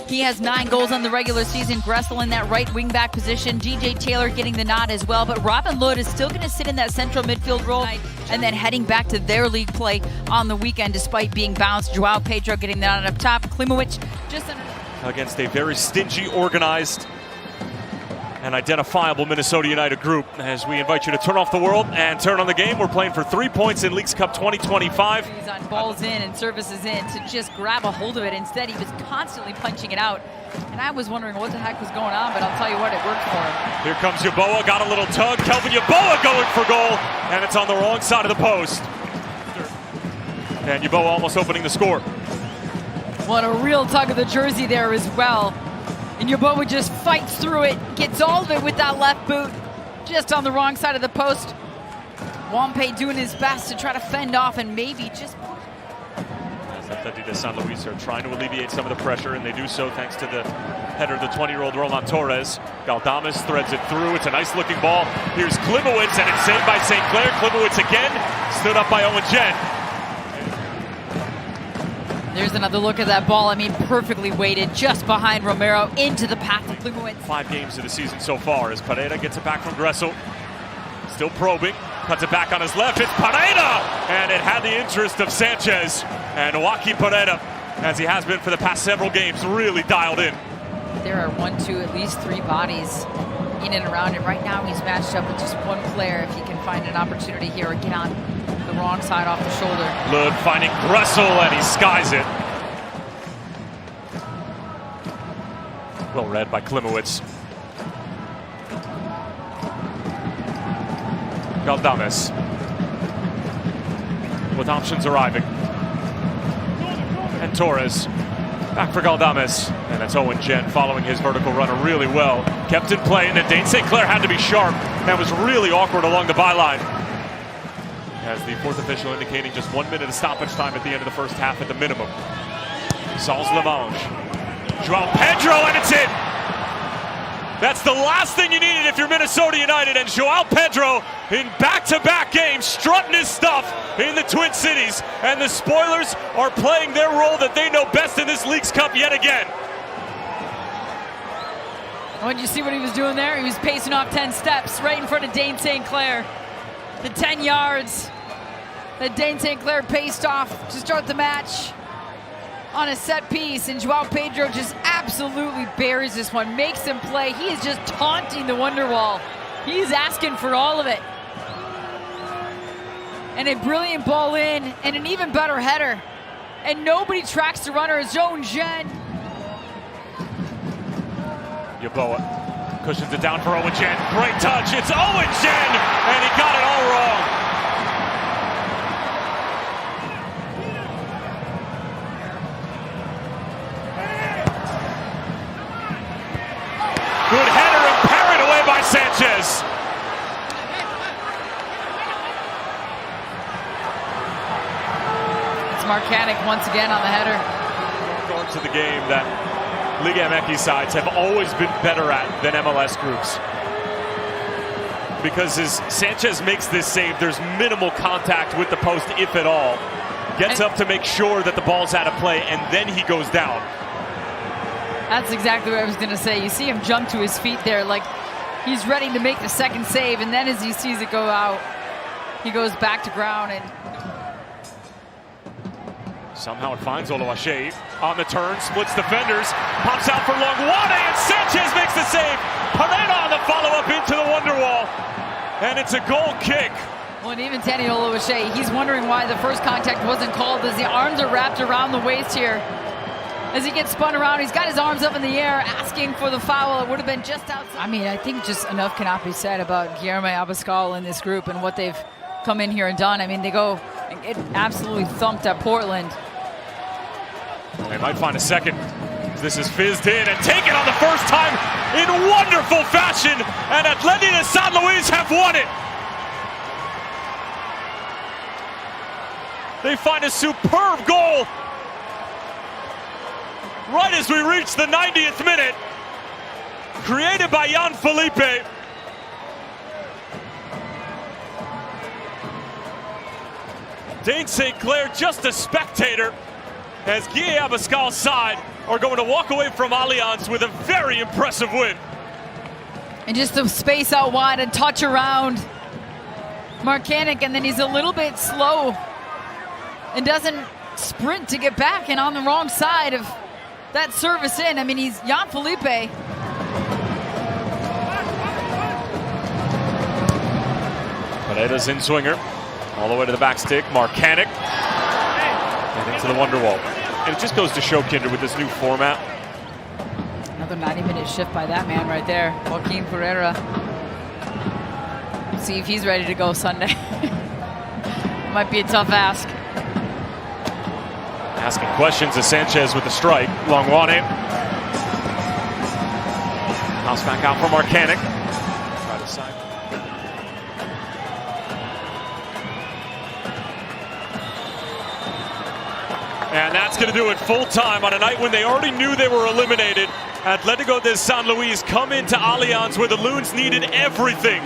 He has 9 goals on the regular season. Gressel in that right wing back position. DJ Taylor getting the nod as well. But Robin Lod is still going to sit in that central midfield role and then heading back to their league play on the weekend despite being bounced. Joao Pedro getting the nod up top. Klimovic just against a very stingy, organized, and identifiable Minnesota United group. As we invite you to turn off the world and turn on the game, we're playing for 3 points in Leagues Cup 2025. He's on balls in and services in to just grab a hold of it. Instead, he was constantly punching it out. And I was wondering what the heck was going on, but I'll tell you what, it worked for him. Here comes Yeboah, got a little tug. Kelvin Yeboah going for goal, and it's on the wrong side of the post. And Yeboah almost opening the score. What a real tug of the jersey there as well. And Yeboah just fights through it, gets all of it with that left boot, just on the wrong side of the post. Wampe doing his best to try to fend off and maybe just... Atlético de San Luis are trying to alleviate some of the pressure, and they do so thanks to the header of the 20-year-old Roland Torres. Galdames threads it through. It's a nice-looking ball. Here's Klimovic, and it's saved by St. Clair. Klimovic again, stood up by Owen Jen. There's another look at that ball. I mean, perfectly weighted just behind Romero into the path of Klimovic. 5 games of the season so far as Pereira gets it back from Gressel. Still probing, cuts it back on his left. It's Pereira! And it had the interest of Sanchez. And Joaquin Pereira, as he has been for the past several games, really dialed in. There are 1, 2, at least 3 bodies in and around him. Right now he's matched up with just one player. If he can find an opportunity here or get on the wrong side off the shoulder. Lod finding Gressel, and he skies it. Well read by Klimovic. Galdames with options arriving. And Torres back for Galdames. And it's Owen Jen following his vertical runner really well. Kept in play, and then Dane St. Clair had to be sharp. That was really awkward along the byline. As the 4th official indicating just 1 minute of stoppage time at the end of the first half at the minimum. Sans Lamange. Joao Pedro, and it's in! That's the last thing you needed if you're Minnesota United, and Joao Pedro in back-to-back games strutting his stuff in the Twin Cities, and the Spoilers are playing their role that they know best in this Leagues Cup yet again. Oh, did you see what he was doing there? He was pacing off 10 steps right in front of Dane St. Clair. The 10 yards that Dane St. Clair paced off to start the match on a set piece, and Joao Pedro just absolutely buries this one, makes him play. He is just taunting the Wonderwall. He's asking for all of it. And a brilliant ball in, and an even better header. And nobody tracks the runner. It's Owen Jen. Yeboah cushions it down for Owen Jen. Great touch. It's Owen Jen, and he got it all wrong. Good header and parried away by Sanchez. It's Marcanic once again on the header. Parts of the game that Liga MX sides have always been better at than MLS groups. Because as Sanchez makes this save, there's minimal contact with the post, if at all. Gets up to make sure that the ball's out of play, and then he goes down. That's exactly what I was going to say. You see him jump to his feet there like he's ready to make the second save, and then as he sees it go out, he goes back to ground. And somehow it finds Oluwaseyi on the turn, splits defenders, pops out for Longwane, and Sanchez makes the save. Pereira on the follow-up into the Wonderwall, and it's a goal kick. Well, and even Danny Oluwaseyi, he's wondering why the first contact wasn't called as the arms are wrapped around the waist here. As he gets spun around, he's got his arms up in the air asking for the foul. It would have been just outside. I mean, I think just enough cannot be said about Guilherme Abascal and this group and what they've come in here and done. I mean, they go and get absolutely thumped at Portland. They might find a second. This is fizzed in and taken on the first time in wonderful fashion, and Atlético de San Luis have won it. They find a superb goal right as we reach the 90th minute, created by Jan Felipe. Dane St. Clair just a spectator as Guilherme Abascal's side are going to walk away from Allianz with a very impressive win. And just the space out wide and touch around Marcanic, and then he's a little bit slow and doesn't sprint to get back, and on the wrong side of that service in. I mean, he's Jan Felipe. Pereira's in swinger, all the way to the back stick. Marcanic, and into the wonder wall. And it just goes to show, Kinder, with this new format. Another 90-minute shift by that man right there, Joaquin Pereira. See if he's ready to go Sunday. Might be a tough ask. Asking questions to Sanchez with the strike. Longwane. House back out for Marcanic. Try to side. And that's going to do it full time on a night when they already knew they were eliminated. Atlético de San Luis come into Allianz where the Loons needed everything